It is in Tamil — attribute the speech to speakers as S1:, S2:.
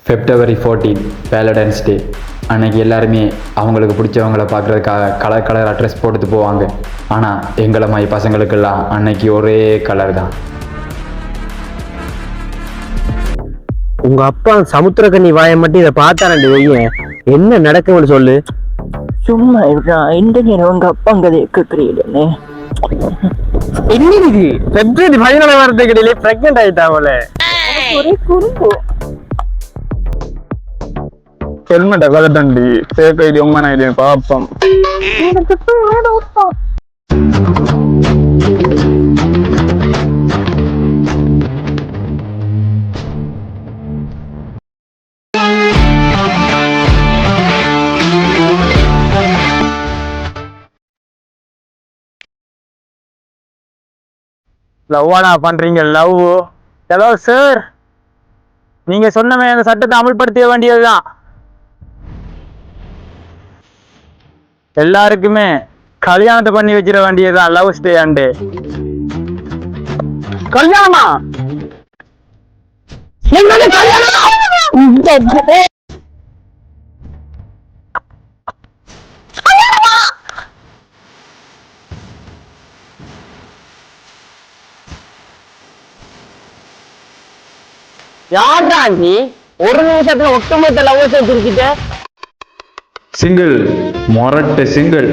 S1: February 14 வேலண்டைன்ஸ் டே அன்னைக்கு எல்லாருமே அவங்களுக்கு பிடிச்சவங்கள பார்க்குறதுக்காக கலர் கலராக ட்ரெஸ் போட்டுட்டு போவாங்க. ஆனால் எங்களை மாதிரி பசங்களுக்கெல்லாம் அன்னைக்கு ஒரே கலர் தான்.
S2: உங்க அப்பா சமுத்திரக்கண்ணி வாயை மட்டும் இதை பார்த்தானே வையன், என்ன நடக்கும்னு சொல்லு.
S3: சும்மா இந்த நேரம் உங்க அப்பா அங்கே கேட்குறீங்களே.
S2: என்னது February 14 வரதுக்கு இடையிலே பிரெக்னென்ட் ஆயிட்டாவல.
S3: ஒரே குறும்பு.
S4: ஹெல்மெட்டை கலட்டண்டி சேக்க இது உண்மை நான் இது பாப்பம்.
S2: லவ்வாடா பண்றீங்க லவ்? ஹலோ சார், நீங்க சொன்ன அந்த சட்டத்தை அமல்படுத்த வேண்டியதுதான். எல்லாருக்குமே கல்யாணத்தை பண்ணி வச்சிட வேண்டியதுதான். லவ் ஸ்டே அண்டு கல்யாணமா? யாரா நீ ஒரு நிமிஷத்துல ஒட்டுமொத்த லவ் வச்சிருக்கிட்ட?
S1: சிங்கிள் மொரட்டு சிங்கிள்.